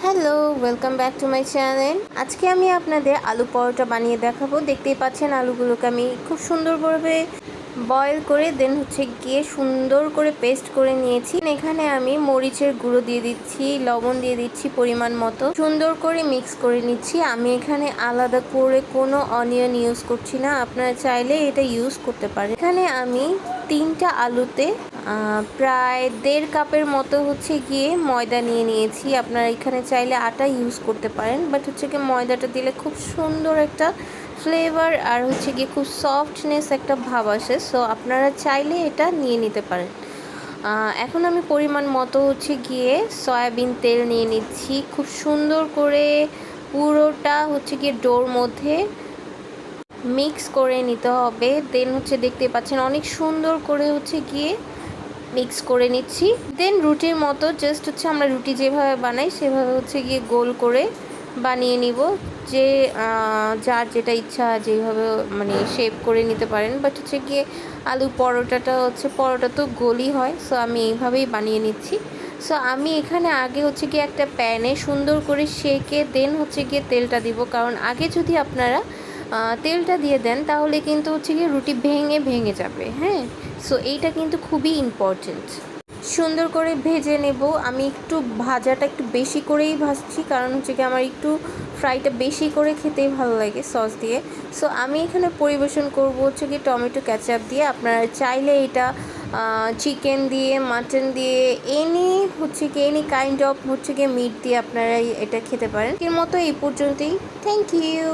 Hello, welcome back to my channel. আজকে আমি আপনাদের আলু পরোটা বানিয়ে দেখাবো। দেখতেই পাচ্ছেন আলুগুলোকে আমি খুব সুন্দরভাবে বয়েল করে দেন গিয়ে সুন্দর করে পেস্ট করে নিয়েছি। এখানে আমি মরিচের গুঁড়ো দিয়ে দিচ্ছি, লবণ দিয়ে দিচ্ছি পরিমাণ মতো, সুন্দর করে মিক্স করে নিচ্ছি। আমি এখানে আলাদা করে কোনো অনিয়ন ইউজ করছি না, আপনারা চাইলে এটা ইউজ করতে পারেন। এখানে আমি 3টা আলুতে প্রায় 1.5 কাপের মতো গিয়ে ময়দা নিয়ে নিয়েছি। আপনারা এখানে চাইলে আটা ইউজ করতে পারেন, বাট গিয়ে ময়দাটা দিলে খুব সুন্দর একটা ফ্লেভার আর গিয়ে খুব সফটনেস একটা ভাব আসে। সো আপনারা চাইলে এটা নিয়ে নিতে পারেন। এখন আমি পরিমাণ মতো গিয়ে সয়াবিন তেল নিয়ে নিচ্ছি। খুব সুন্দর করে পুরোটা গিয়ে ডোর মধ্যে মিক্স করে নিতে হবে। দেন দেখতে পাচ্ছেন অনেক সুন্দর করে গিয়ে মিক্স করে নিচ্ছি। দেন রুটির মতো জাস্ট আমরা রুটি যেভাবে বানাই সেভাবে গিয়ে গোল করে বানিয়ে নিব। যে যার যেটা ইচ্ছা যেভাবে মানে শেপ করে নিতে পারেন, বাট গিয়ে আলু পরোটাটা পরোটা তো গোলই হয়। সো আমি এইভাবেই বানিয়ে নিচ্ছি। সো আমি এখানে আগে গিয়ে একটা প্যানে সুন্দর করে সেঁকে দেন গিয়ে তেলটা দিব, কারণ আগে যদি আপনারা তেলটা দিয়ে দেন তাহলে কিন্তু গিয়ে রুটি ভেঙে ভেঙে যাবে। হ্যাঁ, সো এইটা কিন্তু খুবই ইম্পর্টেন্ট। সুন্দর করে ভেজে নেব। আমি একটু ভাজাটা একটু বেশি করেই ভাজছি, কারণ কি আমার একটু ফ্রাইটা বেশি করে খেতেই ভালো লাগে সস দিয়ে। সো আমি এখানে পরিবেশন করব কি টমেটো কেচাপ দিয়ে। আপনারা চাইলে এটা চিকেন দিয়ে, মাটন দিয়ে, এনি কাইন্ড অফ গিয়ে মিট দিয়ে আপনারা এটা খেতে পারেন। এর মতো এই পর্যন্তই। Thank you.